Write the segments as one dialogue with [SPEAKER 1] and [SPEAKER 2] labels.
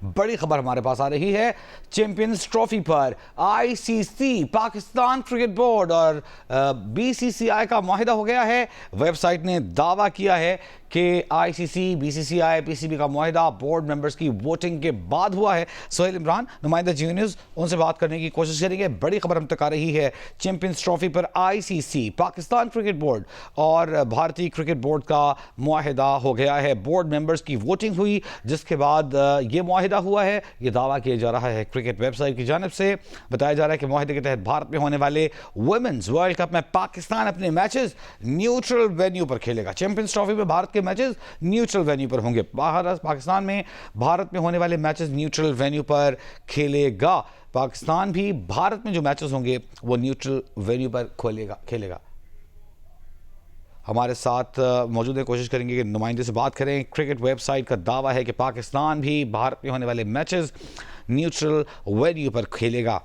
[SPEAKER 1] बड़ी खबर हमारे पास आ रही है। चैंपियंस ट्रॉफी पर आईसीसी, पाकिस्तान क्रिकेट बोर्ड और बीसीसीआई का मुआहिदा हो गया है। वेबसाइट ने दावा किया है कि आईसीसी, बीसीसीआई, पीसीबी का मुआहिदा बोर्ड मेंबर्स की वोटिंग के बाद हुआ है। सोहेल इमरान, नुमाइंदा जी न्यूज़, उनसे बात करने की कोशिश करेंगे। बड़ी खबर हम तक आ रही है। चैंपियंस ट्रॉफी पर आईसीसी, पाकिस्तान क्रिकेट बोर्ड और भारतीय क्रिकेट बोर्ड का मुआहिदा हो गया है। बोर्ड मेंबर्स की वोटिंग हुई, जिसके बाद ये मुआहिदा हुआ है। ये दावा किया जा रहा है क्रिकेट वेबसाइट की जानिब से। बताया जा रहा है कि मुआहिदे के तहत भारत में होने वाले वुमेन्स वर्ल्ड कप में पाकिस्तान अपने मैचेस न्यूट्रल वेन्यू पर खेलेगा। चैंपियंस ट्रॉफी में भारत के मैचेस न्यूट्रल वेन्यू पर होंगे। पाकिस्तान में भारत में होने वाले मैचेस न्यूट्रल वेन्यू पर खेलेगा। पाकिस्तान भी भारत में जो मैचेस होंगे वो न्यूट्रल वेन्यू पर खेलेगा। हमारे साथ मौजूद है, कोशिश करेंगे कि नुमाइंदे से बात करें। क्रिकेट वेबसाइट का दावा है कि पाकिस्तान भी भारत में होने वाले मैचेस न्यूट्रल वेन्यू पर खेलेगा।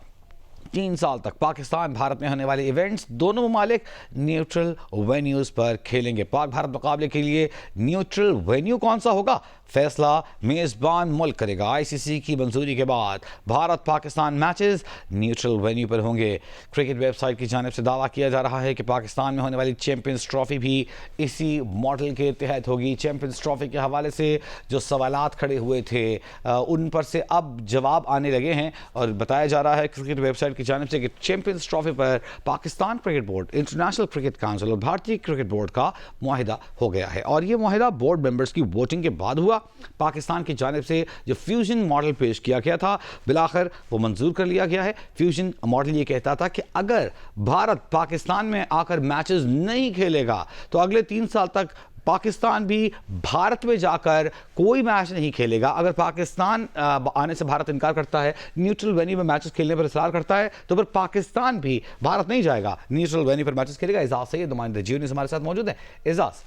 [SPEAKER 1] 3 साल तक पाकिस्तान भारत में होने वाले इवेंट्स दोनों ममालिक न्यूट्रल वेन्यूज़ पर खेलेंगे। पाक भारत मुकाबले के लिए न्यूट्रल वेन्यू कौन सा होगा, फैसला मेज़बान मुल्क करेगा। आईसीसी की मंजूरी के बाद Bharat Pakistan matches neutral venue पर होंगे। क्रिकेट वेबसाइट की जानिब से दावा किया जा रहा है कि पाकिस्तान में होने वाली चैंपियंस ट्रॉफी भी इसी मॉडल के तहत होगी। चैंपियंस ट्रॉफी के हवाले से जो सवालात खड़े हुए थे उन पर से अब जवाब आने लगे हैं और बताया जा रहा है क्रिकेट वेबसाइट की जानिब से कि चैंपियंस ट्रॉफी पर Pakistan cricket board, international cricket council और भारतीय क्रिकेट बोर्ड का मुआहिदा हो गया है। और ये मुआहिदा बोर्ड मेंबर्स की वोटिंग के बाद हुआ। पाकिस्तान की जानिब से जो फ्यूजन मॉडल पेश किया गया था, बिलाखिर वो मंजूर कर लिया गया है। फ्यूजन मॉडल ये कहता था कि अगर भारत पाकिस्तान में आकर मैचेस नहीं खेलेगा तो अगले 3 साल तक पाकिस्तान भी भारत में जाकर कोई मैच नहीं खेलेगा। अगर पाकिस्तान आने से भारत इनकार करता है, न्यूट्रल वेन्यू में मैचेस खेलने पर इसरार करता है, तो फिर पाकिस्तान भी भारत नहीं जाएगा, न्यूट्रल वेन्यू पर मैचेस खेलेगा। एजाज सैयद, नुमाइंदा जी न्यूज़, हमारे साथ मौजूद है। एजाज,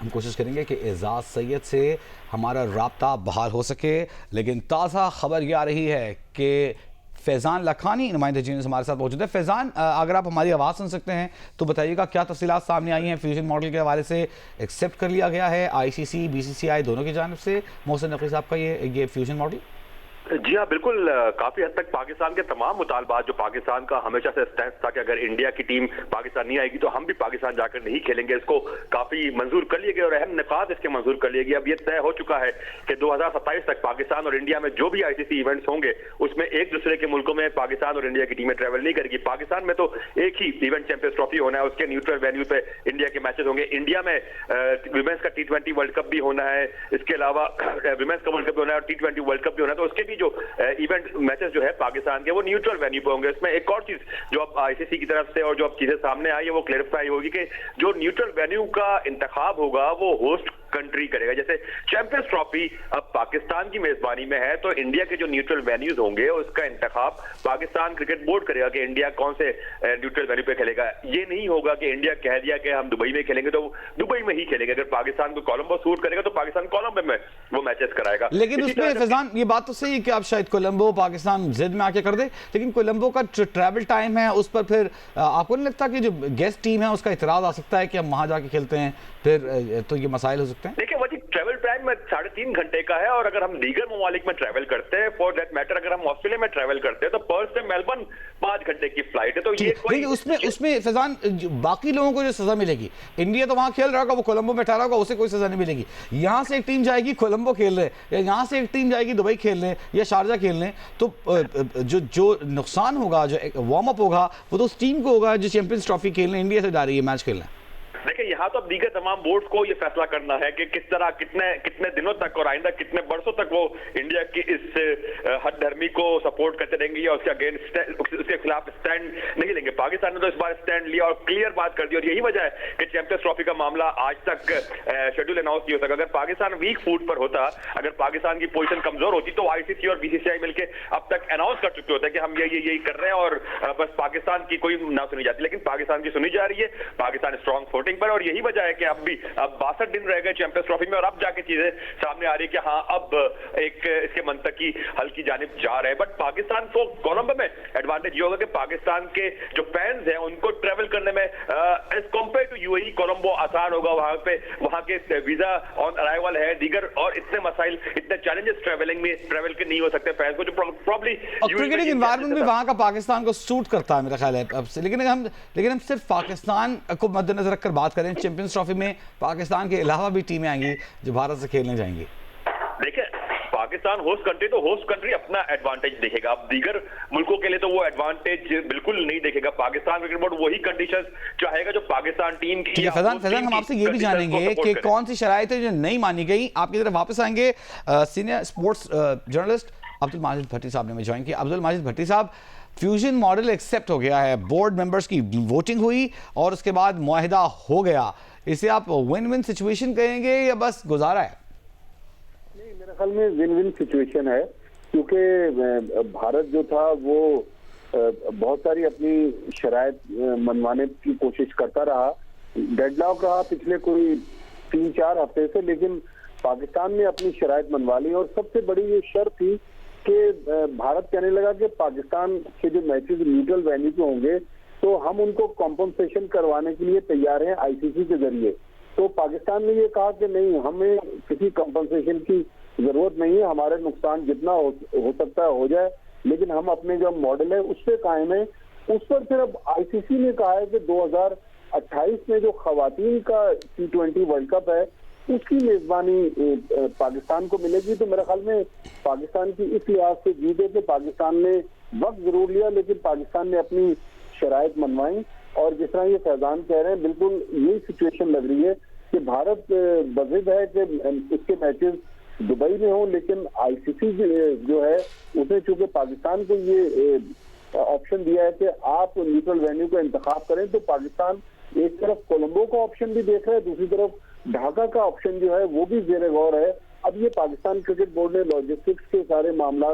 [SPEAKER 1] हम कोशिश करेंगे कि एजाज सैयद से हमारा राब्ता बहाल हो सके, लेकिन ताज़ा खबर यह आ रही है कि फैज़ान लखानी, नुमाइंदा जी हमारे साथ मौजूद है। फैज़ान, अगर आप हमारी आवाज़ सुन सकते हैं तो बताइएगा क्या तफसीलात सामने आई हैं। फ्यूजन मॉडल के हवाले से एक्सेप्ट कर लिया गया है आईसीसी, बीसीसीआई दोनों की जानिब से मोहसिन नकवी साहब का ये फ्यूजन मॉडल?
[SPEAKER 2] जी हाँ, बिल्कुल। काफी हद तक पाकिस्तान के तमाम मुतालबात जो पाकिस्तान का हमेशा से स्टैंड था कि अगर इंडिया की टीम पाकिस्तान नहीं आएगी तो हम भी पाकिस्तान जाकर नहीं खेलेंगे, इसको काफी मंजूर कर लिए गए और अहम निकात इसके मंजूर कर लिए गए। अब ये तय हो चुका है कि 2027 तक पाकिस्तान और इंडिया में जो भी आईसीसी इवेंट्स होंगे उसमें एक दूसरे के मुल्कों में पाकिस्तान और इंडिया की टीमें ट्रैवल नहीं करेगी। पाकिस्तान में तो एक ही इवेंट चैंपियंस ट्रॉफी होना है, उसके न्यूट्रल वेन्यू पे इंडिया के मैचेस होंगे। इंडिया में विमेंस का T20 वर्ल्ड कप भी होना है, इसके अलावा विमेंस का वर्ल्ड कप भी होना है और T20 वर्ल्ड कप भी होना है, तो उसके भी जो इवेंट मैचेस जो है पाकिस्तान के वो न्यूट्रल वेन्यू पे होंगे। इसमें एक और चीज जो अब आईसीसी की तरफ से और जो अब चीजें सामने आई है वो क्लैरिफाई होगी कि जो न्यूट्रल वेन्यू का इंतखाब होगा वो होस्ट कंट्री करेगा। जैसे चैंपियंस ट्रॉफी अब पाकिस्तान की मेजबानी में है तो इंडिया के जो न्यूट्रल वेन्यूज होंगे उसका इंतखाब पाकिस्तान क्रिकेट बोर्ड करेगा कि इंडिया कौन से न्यूट्रल वेन्यू पे खेलेगा। ये नहीं होगा कि इंडिया कह दिया कि हम दुबई में खेलेंगे तो दुबई में ही खेलेंगे। अगर पाकिस्तान को कोलंबो सूट करेगा तो पाकिस्तान कोलंबो में वो मैचेस कराएगा।
[SPEAKER 1] लेकिन उसमें फैजान ये बात तो सही है कि आप शायद कोलंबो पाकिस्तान जिद में आके कर दे, लेकिन कोलंबो का जो ट्रैवल टाइम है उस पर फिर आपको नहीं लगता कि जो गेस्ट टीम है उसका इतराज आ सकता है कि हम वहां जाके खेलते हैं, फिर तो ये मसाइल हो सकते हैं?
[SPEAKER 2] देखिए, वो ट्रैवल टाइम में 3.5 घंटे का है और अगर हम दीगर ममालिक में ट्रैवल करते हैं, फॉर दैट मैटर अगर हम ऑस्ट्रेलिया में ट्रैवल करते हैं तो पर्थ से मेलबर्न 5 घंटे की फ्लाइट है। तो ये कोई
[SPEAKER 1] उसमें फैजान बाकी लोगों को जो सजा मिलेगी, इंडिया तो वहां खेल रहा होगा, वो कोलंबो में ठहरा होगा, उसे कोई सजा नहीं मिलेगी। यहां से एक टीम जाएगी कोलंबो खेलने, या यहां से एक टीम जाएगी दुबई खेलने या शारजा खेलने, तो जो नुकसान होगा, जो वार्म अप होगा, वो तो उस टीम को होगा जो चैंपियंस ट्रॉफी खेलने इंडिया से जा रही है मैच खेलने।
[SPEAKER 2] देखिए, यहाँ तो अब दीगर तमाम बोर्ड को ये फैसला करना है कि किस तरह कितने दिनों तक और आइंदा कितने बरसों तक वो इंडिया की इस हद धर्मी को सपोर्ट करते रहेंगे या उसके अगेंस्ट उसके खिलाफ स्टैंड नहीं लेंगे। पाकिस्तान ने तो इस बार स्टैंड लिया और क्लियर बात कर दी और यही वजह है कि चैंपियंस ट्रॉफी का मामला आज तक शेड्यूल अनाउंस नहीं हो सका। अगर पाकिस्तान वीक फूट पर होता, अगर पाकिस्तान की पोजीशन कमजोर होती तो आईसीसी और बीसीसीआई मिलकर अब तक अनाउंस कर चुके होते कि हम यही कर रहे हैं और बस पाकिस्तान की कोई ना सुनी जाती। लेकिन पाकिस्तान की सुनी जा रही है, पाकिस्तान स्ट्रॉन्ग फोटिंग पर, और यही वजह है कि अब 62 दिन रह गए चैंपियंस ट्रॉफी में और अब जाके चीजें सामने आ रही है कि हाँ अब एक इसके मंतकी हल की जानिब जा रहे हैं। बट पाकिस्तान को कोलंबो में एडवांटेज ये होगा कि पाकिस्तान के जो फैंस हैं उनको ट्रेवल करने में as compare to UAE Colombo आसान होगा। वहां के वीजा ऑन अराइवल है, दीगर और इतने मसाइल, इतने चैलेंजेस ट्रेवल के नहीं हो सकते फैंस को, जो प्रॉब्ली
[SPEAKER 1] क्रिकेटिंग एनवायरनमेंट भी वहां का पाकिस्तान को सूट करता है मेरा ख्याल है अब से। लेकिन हम सिर्फ पाकिस्तान को मद्देनजर रखकर बात करें, चैंपियंस ट्रॉफी में पाकिस्तान के अलावा भी टीमें आएंगी जो भारत से खेलने जाएंगी।
[SPEAKER 2] देखिए पाकिस्तान होस्ट कंट्री, तो होस्ट कंट्री अपना एडवांटेज देखेगा। अब दीगर मुल्कों के लिए तो वो एडवांटेज बिल्कुल नहीं देखेगा। पाकिस्तान क्रिकेट बोर्ड वही कंडीशंस चाहेगा जो पाकिस्तान टीम की।
[SPEAKER 1] फैजान हम आपसे ये भी जानेंगे कि कौन सी शराइत है जो नहीं मानी गई। आपकी तरफ वापस आएंगे senior sports journalist Abdul Majid Bhatti साहब ने हमें ज्वाइन किया। अब्दुल माजिद भट्टी साहब, फ्यूजन मॉडल एक्सेप्ट हो गया है, बोर्ड मेंबर्स की वोटिंग हुई और उसके बाद मुआहिदा हो गया, इसे आप विन विन सिचुएशन कहेंगे या बस गुजारा है?
[SPEAKER 3] नहीं, मेरे ख्याल में विन विन सिचुएशन है, क्योंकि भारत जो था वो बहुत सारी अपनी शराइत मनवाने की कोशिश करता रहा, डेडलॉक रहा पिछले कोई 3-4 हफ्ते से, लेकिन पाकिस्तान ने अपनी शराइत मनवा ली। और सबसे बड़ी ये शर्त थी कि भारत कहने लगा कि पाकिस्तान के जो मैचेस न्यूट्रल वेन्यू पे होंगे तो हम उनको कॉम्पनसेशन करवाने के लिए तैयार हैं आईसीसी के जरिए। तो पाकिस्तान ने ये कहा कि नहीं, हमें किसी कॉम्पनसेशन की जरूरत नहीं है, हमारे नुकसान जितना हो सकता है हो जाए, लेकिन हम अपने जो मॉडल है उस पर कायम है। उस पर फिर अब आईसीसी ने कहा है कि 2028 में जो खवातीन का T20 वर्ल्ड कप है उसकी मेजबानी पाकिस्तान को मिलेगी। तो मेरे ख्याल में पाकिस्तान की इस लिहाज से जीत है कि पाकिस्तान ने वक्त जरूर लिया, लेकिन पाकिस्तान ने अपनी शराइत मनवाई। और जिस तरह ये फैजान कह रहे हैं, बिल्कुल यही सिचुएशन लग रही है कि भारत बज़िद है कि इसके मैचेस दुबई में हो, लेकिन आईसीसी जो है उसने चूंकि पाकिस्तान को ये ऑप्शन दिया है कि आप न्यूट्रल वेन्यू का इंतखाब करें, तो पाकिस्तान एक तरफ कोलंबो का ऑप्शन भी देख रहा है, दूसरी तरफ ढाका का ऑप्शन जो है वो भी जेर गौर है। अब ये पाकिस्तान क्रिकेट बोर्ड ने लॉजिस्टिक्स के सारे मामला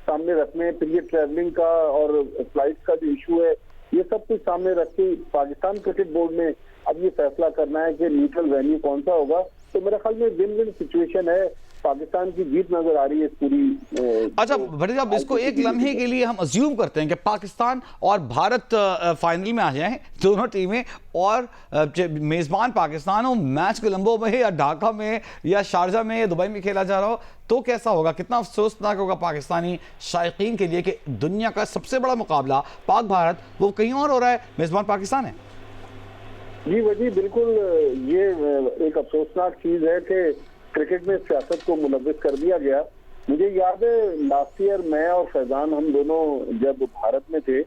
[SPEAKER 3] सामने रखने, फिर ये ट्रैवलिंग का और फ्लाइट का जो इशू है, ये सब कुछ सामने रख के पाकिस्तान क्रिकेट बोर्ड ने अब ये फैसला करना है कि न्यूट्रल वेन्यू कौन सा होगा। तो मेरे ख्याल में विन विन सिचुएशन है, पाकिस्तान की जीत नजर आ रही है इस पूरी।
[SPEAKER 1] अच्छा भट्टी साहब, इसको एक लम्हे के लिए हम अज्यूम करते हैं कि पाकिस्तान और भारत फाइनल में आ जाएं दोनों टीमें, और मेजबान पाकिस्तान हो, मैच कोलंबो में या ढाका में या शारजा में या दुबई में खेला जा रहा हो, तो कैसा होगा? कितना अफसोसनाक होगा पाकिस्तानी शायकीन के लिए कि दुनिया का सबसे बड़ा मुकाबला पाक भारत वो कहीं और हो रहा है, मेजबान पाकिस्तान है।
[SPEAKER 3] जी वजी, बिल्कुल ये एक अफसोसनाक चीज है कि क्रिकेट में सियासत को मुलव्विस कर दिया गया। मुझे याद है लास्ट ईयर मैं और फैजान हम दोनों जब भारत में थे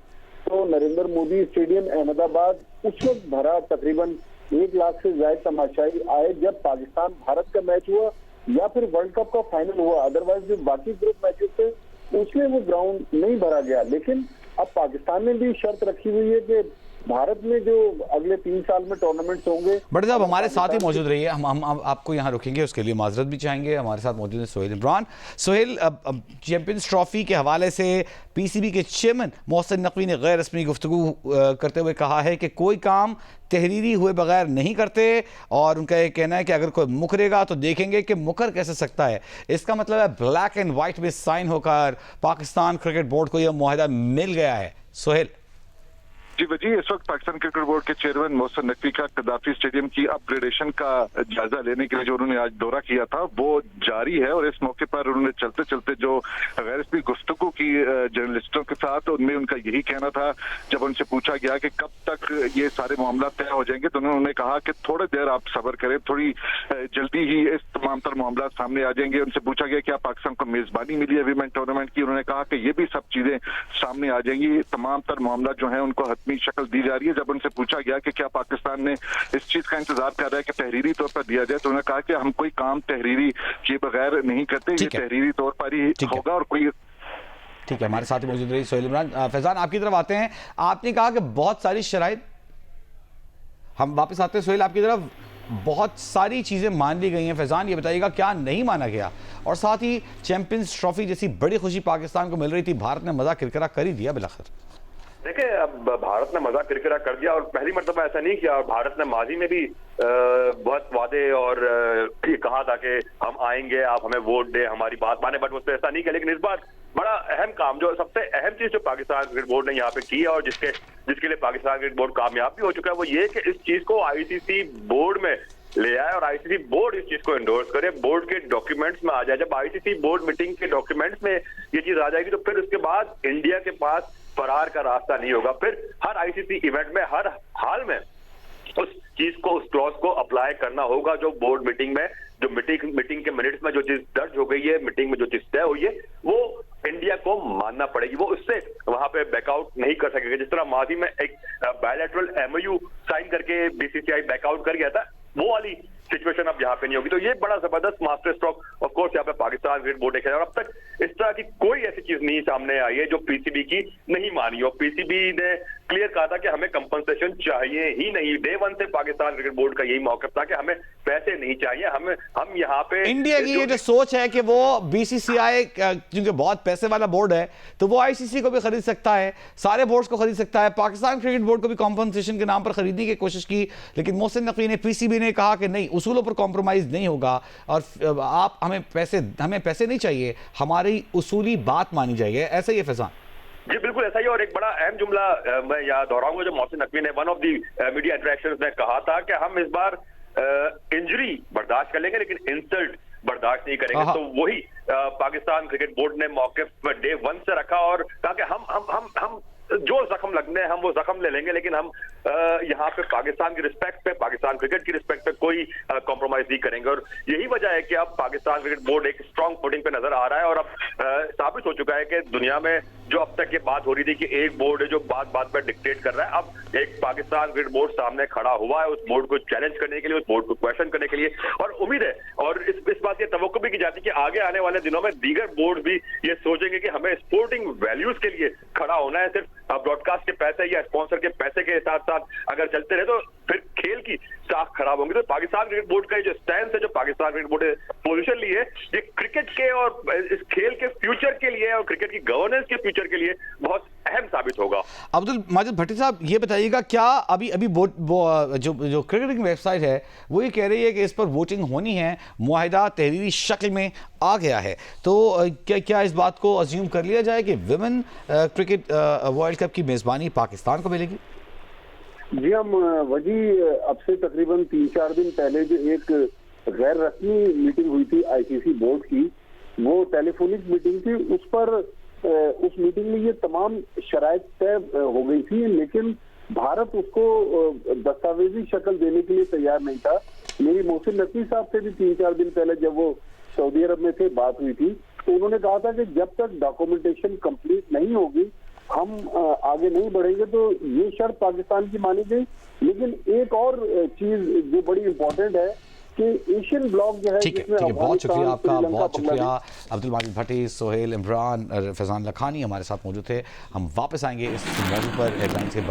[SPEAKER 3] तो नरेंद्र मोदी स्टेडियम अहमदाबाद उस वक्त भरा, तकरीबन 1 लाख से ज्यादा तमाशाई आए जब पाकिस्तान भारत का मैच हुआ या फिर वर्ल्ड कप का फाइनल हुआ। अदरवाइज जो बाकी ग्रुप मैचेस थे उसमें वो ग्राउंड नहीं भरा गया। लेकिन अब पाकिस्तान ने भी शर्त रखी हुई है कि भारत में जो अगले 3 साल में टूर्नामेंट्स होंगे।
[SPEAKER 1] बड़े साहब हमारे साथ ही मौजूद रहिए, हम आपको यहाँ रुकेंगे, उसके लिए माजरत भी चाहेंगे। हमारे साथ मौजूद है सोहेल इमरान। सोहेल, चैंपियंस ट्रॉफी के हवाले से पीसीबी के चेयरमैन मोहसिन नकवी ने गैर रस्मी गुफ्तगू करते हुए कहा है कि कोई काम तहरीरी हुए बगैर नहीं करते, और उनका ये कहना है कि अगर कोई मुकरेगा तो देखेंगे कि मुकर कैसे सकता है। इसका मतलब है ब्लैक एंड वाइट में साइन होकर पाकिस्तान क्रिकेट बोर्ड को यह मुआहिदा मिल गया है। सोहेल
[SPEAKER 4] जी वजी, इस वक्त पाकिस्तान क्रिकेट बोर्ड के चेयरमैन मोहसिन नकवी का कदाफी स्टेडियम की अपग्रेडेशन का जायजा लेने के लिए जो उन्होंने आज दौरा किया था वो जारी है। और इस मौके पर उन्होंने चलते चलते जो गैर रस्मी गुफ्तगू की जर्नलिस्टों के साथ, उनमें उनका यही कहना था, जब उनसे पूछा गया कि कब तक ये सारे मामला तय हो जाएंगे, तो उन्होंने कहा कि थोड़ी देर आप सब्र करें, थोड़ी जल्दी ही इस तमाम तर मामला सामने आ जाएंगे। उनसे पूछा गया क्या पाकिस्तान को मेजबानी मिली है वीमेन टूर्नामेंट की, उन्होंने कहा कि ये भी सब चीजें सामने आ जाएंगी, तमाम तर मामला जो है उनको शक्ल दी जा रही है। जब उनसे पूछा गया कि क्या पाकिस्तान ने इस चीज का इंतजार कर रहा है कि तहरीरी तौर पर दिया जाए, तो उन्होंने कहा कि हम कोई काम तहरीरी किए बगैर नहीं करते, ये तहरीरी तौर पर ही होगा। और कोई
[SPEAKER 1] ठीक है, हमारे साथ ही मौजूद रही सोहेल इमरान। फैजान आपकी तरफ आते हैं, आपने कहा कि बहुत सारी शराइत, हम वापस आते हैं सोहेल आपकी तरफ, बहुत सारी चीज़ें मान ली गई हैं। फैजान ये बताइएगा क्या नहीं माना गया, और साथ ही चैंपियंस ट्रॉफी जैसी बड़ी खुशी पाकिस्तान को मिल रही थी, भारत ने मजा किरकिरा कर ही दिया बिलाखिर।
[SPEAKER 2] देखिए, अब भारत ने मजाक किरकिरा कर दिया और पहली मर्तबा ऐसा नहीं किया। और भारत ने माजी में भी बहुत वादे और ये कहा था कि हम आएंगे, आप हमें वोट दें, हमारी बात माने, बट उसने ऐसा नहीं किया। लेकिन इस बार बड़ा अहम काम, जो सबसे अहम चीज जो पाकिस्तान क्रिकेट बोर्ड ने यहाँ पे की है और जिसके लिए पाकिस्तान क्रिकेट बोर्ड कामयाब भी हो चुका है, वो ये कि इस चीज को आईसीसी बोर्ड में ले आए और आईसीसी बोर्ड इस चीज को एंडोर्स करे, बोर्ड के डॉक्यूमेंट्स में आ जाए। जब आईसीसी बोर्ड मीटिंग के डॉक्यूमेंट्स में ये चीज आ जाएगी तो फिर उसके बाद इंडिया के पास फरार का रास्ता नहीं होगा। फिर हर आईसीसी इवेंट में हर हाल में उस चीज को, उस क्लॉज को अप्लाई करना होगा जो बोर्ड मीटिंग में, जो मीटिंग के मिनट्स में जो चीज दर्ज हो गई है, मीटिंग में जो चीज तय हुई है, वो इंडिया को मानना पड़ेगी। वो उससे वहां पे बैकआउट नहीं कर सकेगा। जिस तरह माजी में एक बायलैटरल एमओयू साइन करके बीसीसीआई बैकआउट कर गया था, वो वाली सिचुएशन अब यहाँ पे नहीं होगी। तो ये बड़ा जबरदस्त मास्टर स्ट्रोक ऑफ कोर्स यहाँ पे पाकिस्तान क्रिकेट बोर्ड ने खेला। और अब तक इस तरह की कोई ऐसी चीज नहीं सामने आई है जो पीसीबी की नहीं मानी हो। पीसीबी ने क्लियर कहा था कि हमें कंपनसेशन चाहिए ही नहीं। डे वन से पाकिस्तान क्रिकेट बोर्ड का यही मौकफ था कि हमें पैसे नहीं चाहिए, हम यहाँ पे
[SPEAKER 1] इंडिया की ये जो सोच है कि वो बीसीसीआई क्योंकि बहुत पैसे वाला बोर्ड है तो वो आईसीसी को भी खरीद सकता है, सारे बोर्ड्स को खरीद सकता है। पाकिस्तान क्रिकेट बोर्ड को भी कॉम्पनसेशन के नाम पर खरीदने की कोशिश की, लेकिन मोहसिन नकवी ने, पीसीबी ने कहा कि नहीं, उसूलों पर कॉम्प्रोमाइज नहीं होगा और आप हमें पैसे नहीं चाहिए, हमारी उसूली बात मानी जाएगी। ऐसा ही है फैजान?
[SPEAKER 2] जी बिल्कुल ऐसा ही। और एक बड़ा अहम जुमला मैं यहाँ दोहराऊंगा जो मोहसिन नकवी ने one of the media interactions में कहा था कि हम इस बार इंजरी बर्दाश्त कर लेंगे लेकिन इंसल्ट बर्दाश्त नहीं करेंगे। तो वही पाकिस्तान क्रिकेट बोर्ड ने मौके डे वन से रखा और कहा कि हम जो जख्म लगने हैं हम वो जख्म ले लेंगे, लेकिन हम यहाँ पे पाकिस्तान की रिस्पेक्ट पे, पाकिस्तान क्रिकेट की रिस्पेक्ट पे कोई कॉम्प्रोमाइज नहीं करेंगे। और यही वजह है कि अब पाकिस्तान क्रिकेट बोर्ड एक स्ट्रांग फुटिंग पे नजर आ रहा है। और अब साबित हो चुका है कि दुनिया में जो अब तक ये बात हो रही थी कि एक बोर्ड है जो बात पर डिक्टेट कर रहा है, अब एक पाकिस्तान क्रिकेट बोर्ड सामने खड़ा हुआ है उस बोर्ड को चैलेंज करने के लिए, उस बोर्ड को क्वेश्चन करने के लिए। और उम्मीद है और इस बात की तवक्को भी की जाती है कि आगे आने वाले दिनों में दीगर बोर्ड भी ये सोचेंगे कि हमें स्पोर्टिंग वैल्यूज के लिए खड़ा होना है। सिर्फ ब्रॉडकास्ट के पैसे या स्पॉन्सर के पैसे के साथ साथ अगर चलते रहे तो फिर खेल की साख खराब होंगी। तो पाकिस्तान क्रिकेट बोर्ड का जो स्टैंड है, जो पाकिस्तान क्रिकेट बोर्ड ने पोजीशन ली है, ये क्रिकेट के और इस खेल के फ्यूचर के लिए और क्रिकेट की गवर्नेंस के फ्यूचर के लिए बहुत अहम साबित होगा।
[SPEAKER 1] अब्दुल माजिद भट्टी साहब, ये बताइएगा क्या अभी जो क्रिकेटिंग वेबसाइट है वो ये कह रही है कि इस पर वोटिंग होनी है, मुआहिदा तहरीरी शक्ल में आ गया है, तो क्या इस बात को अज्यूम कर लिया जाए कि विमेन क्रिकेट वर्ल्ड कप की मेजबानी पाकिस्तान को मिलेगी?
[SPEAKER 3] जी हम वजी अब से तकरीबन 3-4 दिन पहले जो एक गैर रस्मी मीटिंग हुई थी आईसीसी बोर्ड की, वो टेलीफोनिक मीटिंग थी। उस मीटिंग में ये तमाम शराइत तय हो गई थी, लेकिन भारत उसको दस्तावेजी शक्ल देने के लिए तैयार नहीं था। मेरी मोहसिन नकवी साहब से भी 3-4 दिन पहले जब वो सऊदी अरब में थे बात हुई थी, तो उन्होंने कहा था कि जब तक डॉक्यूमेंटेशन कंप्लीट नहीं होगी हम आगे नहीं बढ़ेंगे। तो ये शर्त पाकिस्तान की मानी गई। लेकिन एक और चीज जो बड़ी इंपॉर्टेंट है कि एशियन ब्लॉक जो है,
[SPEAKER 1] ठीक है, बहुत शुक्रिया आपका, बहुत शुक्रिया अब्दुल माजिद भट्टी, सोहेल, इमरान, फैजान लखानी हमारे साथ मौजूद थे। हम वापस आएंगे इस मौजूद पर हेडलाइंस के